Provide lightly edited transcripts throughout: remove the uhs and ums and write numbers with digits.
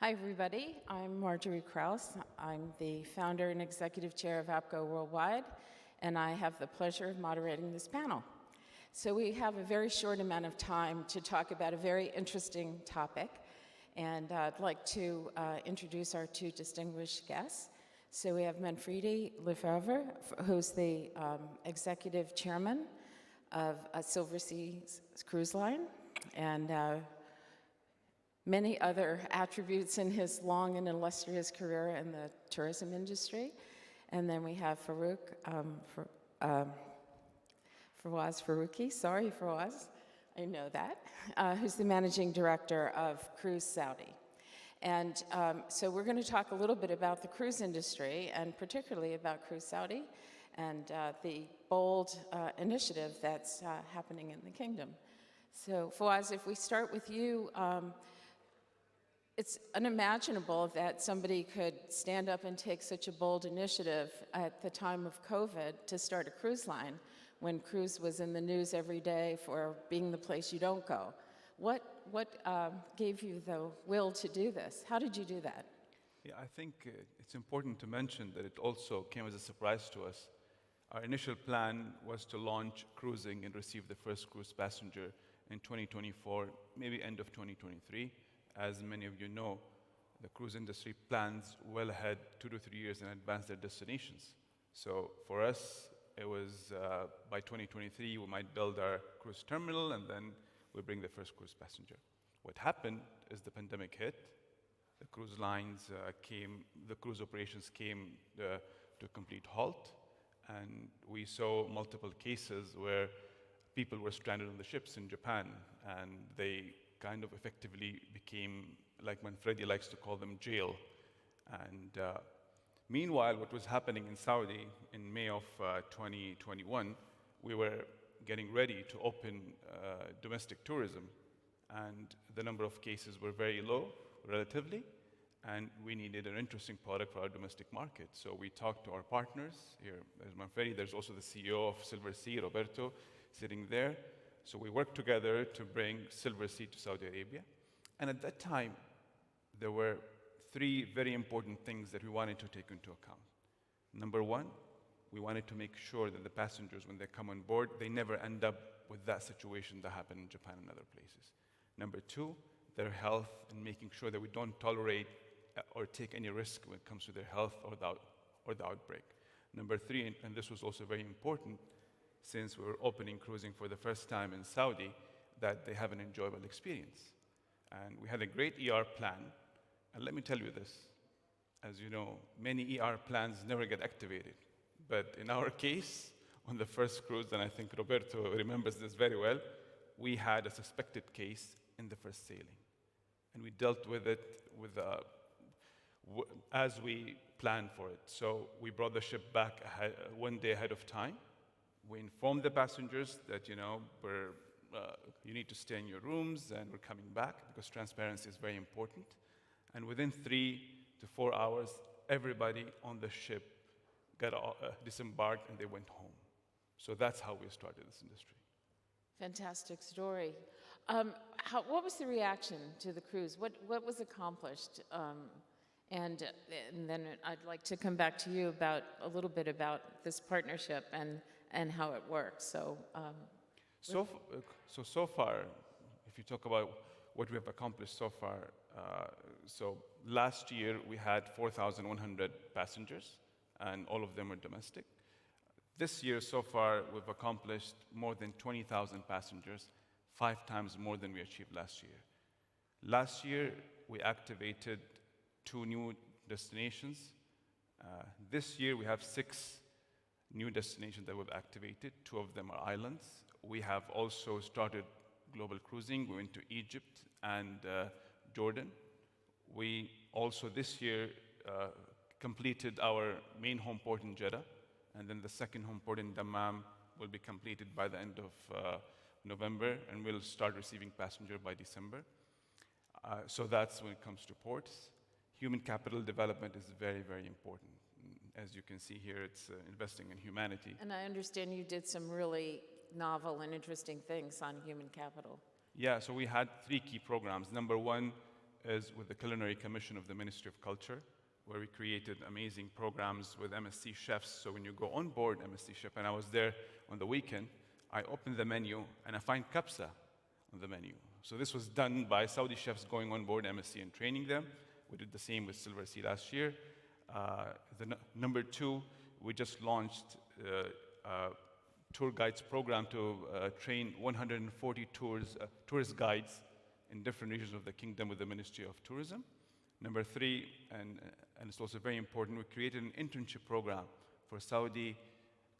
Hi, everybody. I'm Margery Kraus. I'm the founder and executive chair of APCO Worldwide, and I have the pleasure of moderating this panel. So we have a very short amount of time to talk about a very interesting topic, and I'd like to introduce our two distinguished guests. So we have Manfredi Lefebvre, who's the executive chairman of Silversea Cruise Line, and many other attributes in his long and illustrious career in the tourism industry. And then we have Fawaz Farooqui, sorry Fawaz, I know that, who's the managing director of Cruise Saudi. And so we're going to talk a little bit about the cruise industry and particularly about Cruise Saudi and the bold initiative that's happening in the kingdom. So Fawaz, if we start with you, it's unimaginable that somebody could stand up and take such a bold initiative at the time of COVID to start a cruise line when cruise was in the news every day for being the place you don't go. What gave you the will to do this? How did you do that? Yeah, I think it's important to mention that it also came as a surprise to us. Our initial plan was to launch cruising and receive the first cruise passenger in 2024, maybe end of 2023. As many of you know, the cruise industry plans well ahead 2 to 3 years in advance their destinations. So for us, it was by 2023, we might build our cruise terminal and then we bring the first cruise passenger. What happened is the pandemic hit, the cruise lines the cruise operations came to a complete halt, and we saw multiple cases where people were stranded on the ships in Japan, and they kind of effectively became, like Manfredi likes to call them, jail. And meanwhile, what was happening in Saudi in May of 2021, we were getting ready to open domestic tourism, and the number of cases were very low, relatively, and we needed an interesting product for our domestic market. So we talked to our partners. Here, there's Manfredi, there's also the CEO of Silversea, Roberto, sitting there. So we worked together to bring Silversea to Saudi Arabia. And at that time, there were 3 very important things that we wanted to take into account. Number 1, we wanted to make sure that the passengers, when they come on board, they never end up with that situation that happened in Japan and other places. Number 2, their health, and making sure that we don't tolerate or take any risk when it comes to their health or the outbreak. Number 3, and this was also very important, since we were opening cruising for the first time in Saudi, that they have an enjoyable experience. And we had a great ER plan. And let me tell you this, as you know, many ER plans never get activated. But in our case, on the first cruise, and I think Roberto remembers this very well, we had a suspected case in the first sailing. And we dealt with it as we planned for it. So we brought the ship back 1 day ahead of time. We informed the passengers that, you need to stay in your rooms and we're coming back, because transparency is very important. And within 3 to 4 hours, everybody on the ship got disembarked and they went home. So that's how we started this industry. Fantastic story. What was the reaction to the cruise? What was accomplished? And then I'd like to come back to you about a little bit about this partnership and how it works. So far, if you talk about what we have accomplished so far, so last year we had 4,100 passengers, and all of them were domestic. This year, so far, we've accomplished more than 20,000 passengers, 5 times more than we achieved last year. Last year, we activated 2 new destinations. This year, we have 6 new destinations that we've activated. 2 of them are islands. We have also started global cruising. We went to Egypt and Jordan. We also this year completed our main home port in Jeddah, and then the second home port in Dammam will be completed by the end of November, and we'll start receiving passengers by December. So that's when it comes to ports. Human capital development is very, very important. As you can see here, it's investing in humanity. And I understand you did some really novel and interesting things on human capital. Yeah, so we had 3 key programs. Number 1, is with the Culinary Commission of the Ministry of Culture, where we created amazing programs with MSc chefs. So when you go on board MSc chef, and I was there on the weekend, I opened the menu and I find kapsa on the menu. So this was done by Saudi chefs going on board MSc and training them. We did the same with Silversea last year. Number two, we just launched a tour guides program to train 140 tourist guides in different regions of the kingdom with the Ministry of Tourism. Number three, and it's also very important, we created an internship program for Saudi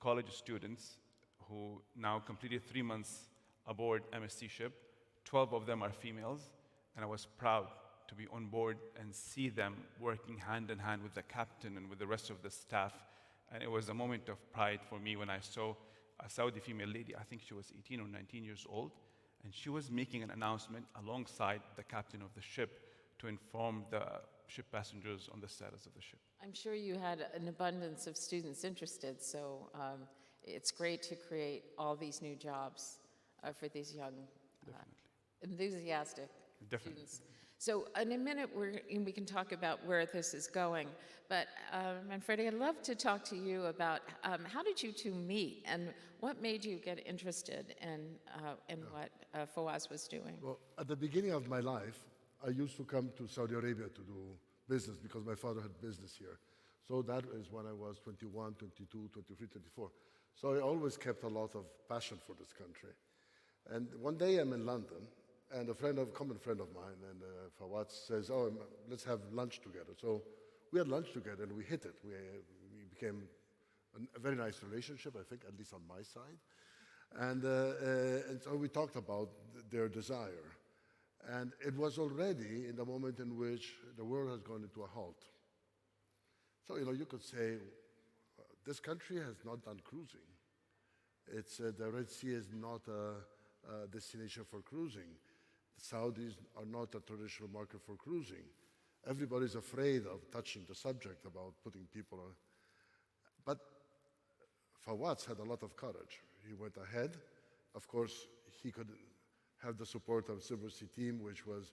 college students who now completed 3 months aboard MSc ship. 12 of them are females, and I was proud to be on board and see them working hand in hand with the captain and with the rest of the staff. And it was a moment of pride for me when I saw a Saudi female lady, I think she was 18 or 19 years old, and she was making an announcement alongside the captain of the ship to inform the ship passengers on the status of the ship. I'm sure you had an abundance of students interested, so it's great to create all these new jobs for these young, enthusiastic students. So in a minute, we can talk about where this is going. But Manfredi, I'd love to talk to you about how did you two meet, and what made you get interested in what Fawaz was doing? Well, at the beginning of my life, I used to come to Saudi Arabia to do business because my father had business here. So that is when I was 21, 22, 23, 24. So I always kept a lot of passion for this country. And one day I'm in London, and a common friend of mine, and Fawaz says, oh, let's have lunch together. So we had lunch together, and we hit it. We became a very nice relationship, I think, at least on my side. And so we talked about their desire. And it was already in the moment in which the world has gone into a halt. So, you could say, this country has not done cruising. The Red Sea is not a destination for cruising. The Saudis are not a traditional market for cruising. Everybody's afraid of touching the subject about putting people on. But Fawaz had a lot of courage. He went ahead. Of course, he could have the support of Silversea team, which was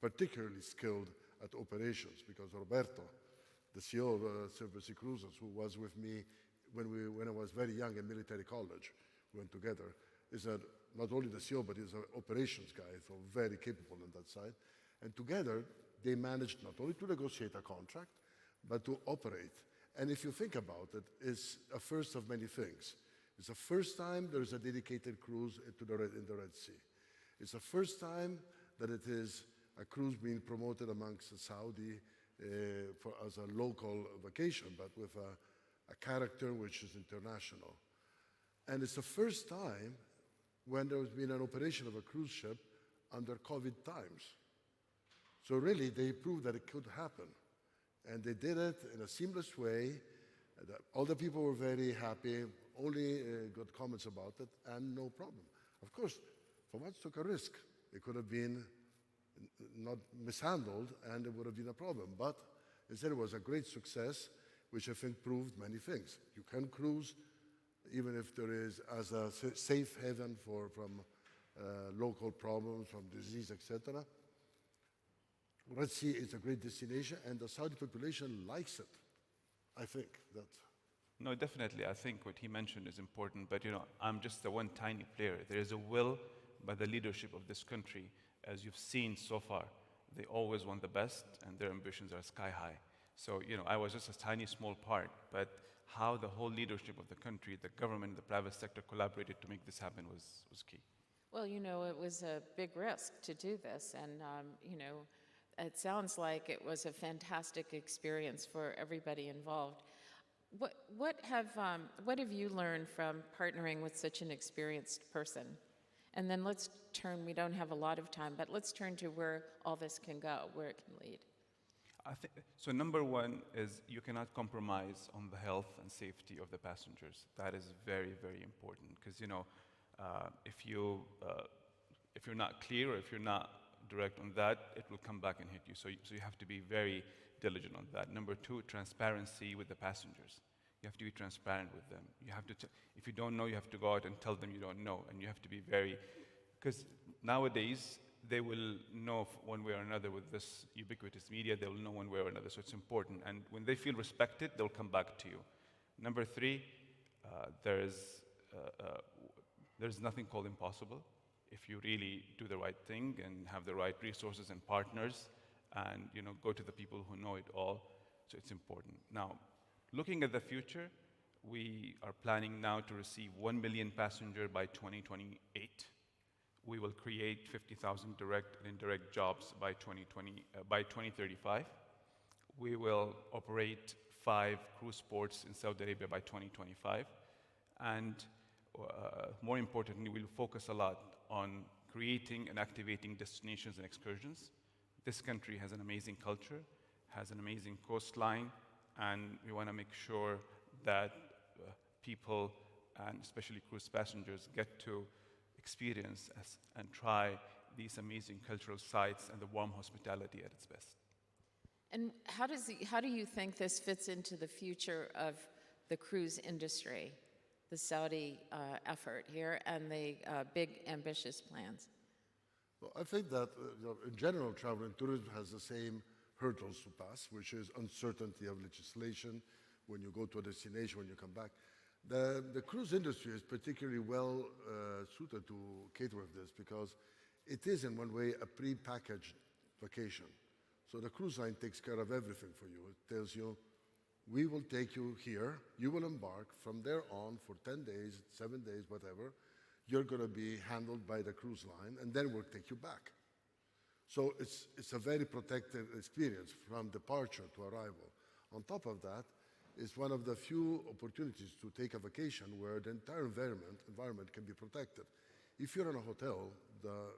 particularly skilled at operations, because Roberto, the CEO of Silversea Cruises, who was with me when I was very young in military college, we went together, is not only the CEO, but he's an operations guy, so very capable on that side. And together, they managed not only to negotiate a contract, but to operate. And if you think about it, it's a first of many things. It's the first time there is a dedicated cruise in the Red Sea. It's the first time that it is a cruise being promoted amongst the Saudi as a local vacation, but with a character which is international. And it's the first time when there's been an operation of a cruise ship under COVID times. So really, they proved that it could happen. And they did it in a seamless way. All the people were very happy, only good comments about it, and no problem. Of course, Fawaz took a risk. It could have been not mishandled, and it would have been a problem. But instead, it was a great success, which I think proved many things. You can cruise, even if there is as a safe haven from local problems, from disease, etc. Red Sea is a great destination, and the Saudi population likes it. I think that. No, definitely. I think what he mentioned is important, but I'm just the one tiny player. There is a will by the leadership of this country, as you've seen so far. They always want the best, and their ambitions are sky high. So, I was just a tiny, small part, but how the whole leadership of the country, the government, the private sector collaborated to make this happen was key. Well, it was a big risk to do this, and, it sounds like it was a fantastic experience for everybody involved. What have you learned from partnering with such an experienced person? And then we don't have a lot of time, but let's turn to where all this can go, where it can lead. So number one is you cannot compromise on the health and safety of the passengers. That is very, very important, because if you're not clear, or if you're not direct on that, it will come back and hit you. So you have to be very diligent on that. Number two, transparency with the passengers. You have to be transparent with them. You have to, if you don't know, you have to go out and tell them you don't know, and you have to be very, because nowadays they will know one way or another with this ubiquitous media, they will know one way or another. So it's important. And when they feel respected, they'll come back to you. Number three, there's nothing called impossible if you really do the right thing and have the right resources and partners and go to the people who know it all. So it's important. Now, looking at the future, we are planning now to receive 1 million passengers by 2028. We will create 50,000 direct and indirect jobs by 2035. We will operate 5 cruise ports in Saudi Arabia by 2025. And more importantly, we'll focus a lot on creating and activating destinations and excursions. This country has an amazing culture, has an amazing coastline, and we want to make sure that people, and especially cruise passengers, get to experience and try these amazing cultural sites and the warm hospitality at its best. And how do you think this fits into the future of the cruise industry, the Saudi effort here, and the big ambitious plans? Well, I think that in general, travel and tourism has the same hurdles to pass, which is uncertainty of legislation when you go to a destination, when you come back. The cruise industry is particularly well suited to cater with this because it is in one way a pre-packaged vacation. So the cruise line takes care of everything for you. It tells you, we will take you here, you will embark, from there on for 10 days, 7 days, whatever, you're going to be handled by the cruise line, and then we'll take you back. So it's a very protected experience from departure to arrival. On top of that, it's one of the few opportunities to take a vacation where the entire environment can be protected. If you're in a hotel, the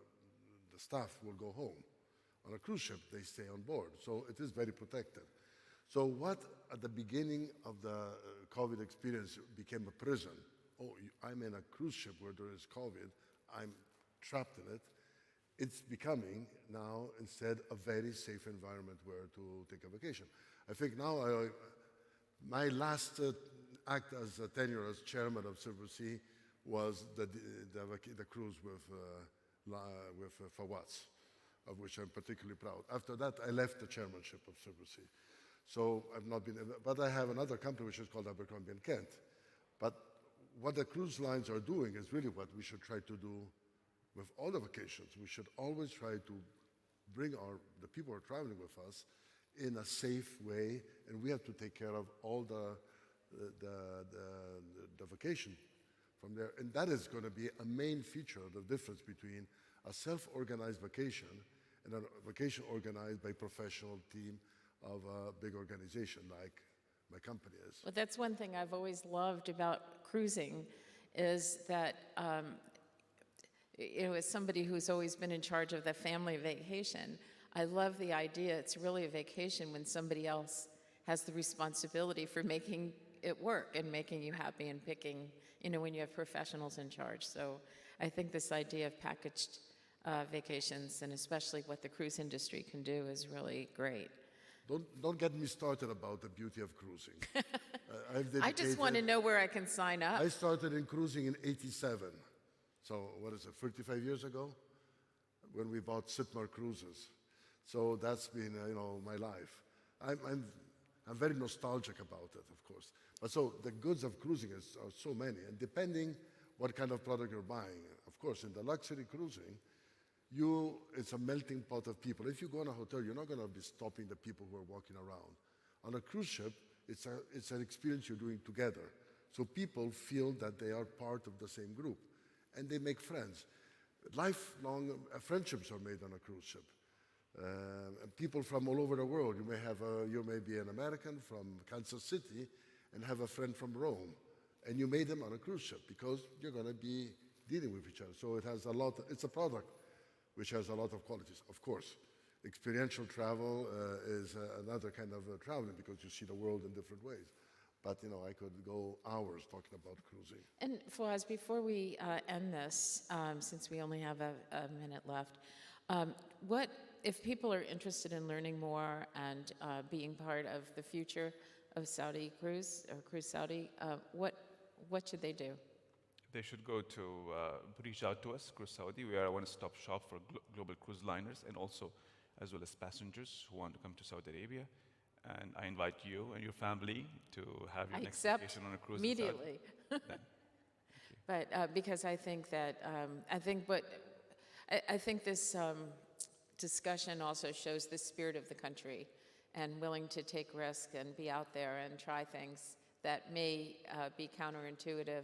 staff will go home. On a cruise ship, they stay on board. So it is very protected. So what at the beginning of the COVID experience became a prison, I'm in a cruise ship where there is COVID, I'm trapped in it, it's becoming now instead a very safe environment where to take a vacation. I think now my last act as a tenure as chairman of Silversea was the cruise with Fawaz, of which I'm particularly proud. After that, I left the chairmanship of Silversea. So I've not been, but I have another company which is called Abercrombie and Kent. But what the cruise lines are doing is really what we should try to do with all the vacations. We should always try to bring the people who are traveling with us in a safe way, and we have to take care of all the vacation from there. And that is going to be a main feature of the difference between a self-organized vacation and a vacation organized by a professional team of a big organization like my company is. Well, that's one thing I've always loved about cruising is that, as somebody who's always been in charge of the family vacation, I love the idea it's really a vacation when somebody else has the responsibility for making it work and making you happy and picking, when you have professionals in charge. So I think this idea of packaged vacations, and especially what the cruise industry can do, is really great. Don't get me started about the beauty of cruising. I just want to know where I can sign up. I started in cruising in '87. So what is it, 35 years ago? When we bought Sitmar Cruises. So that's been, my life. I'm very nostalgic about it, of course. But so the goods of cruising are so many, and depending what kind of product you're buying. Of course, in the luxury cruising, it's a melting pot of people. If you go in a hotel, you're not going to be stopping the people who are walking around. On a cruise ship, it's an experience you're doing together. So people feel that they are part of the same group, and they make friends. Lifelong friendships are made on a cruise ship. And people from all over the world. You may be an American from Kansas City and have a friend from Rome, and you made them on a cruise ship because you're going to be dealing with each other. So it's a product which has a lot of qualities. Of course, experiential travel is another kind of traveling because you see the world in different ways. But, I could go hours talking about cruising. And Fawaz, before we end this, since we only have a minute left, what if people are interested in learning more and being part of the future of Saudi Cruise or Cruise Saudi, what should they do? they should go to reach out to us, Cruise Saudi. We are a one-stop shop for global cruise liners and also as well as passengers who want to come to Saudi Arabia. And I invite you and your family to have your I next accept vacation on a cruise in Saudi. immediately. But because I think that, I think this discussion also shows the spirit of the country and willing to take risk and be out there and try things that may be counterintuitive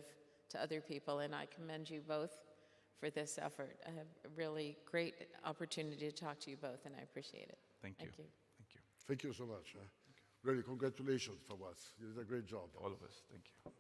to other people. And I commend you both for this effort. I have a really great opportunity to talk to you both, and I appreciate it. Thank you. Thank you. Thank you. Thank you so much. Really, congratulations, Fawaz. You did a great job. All of us. Thank you.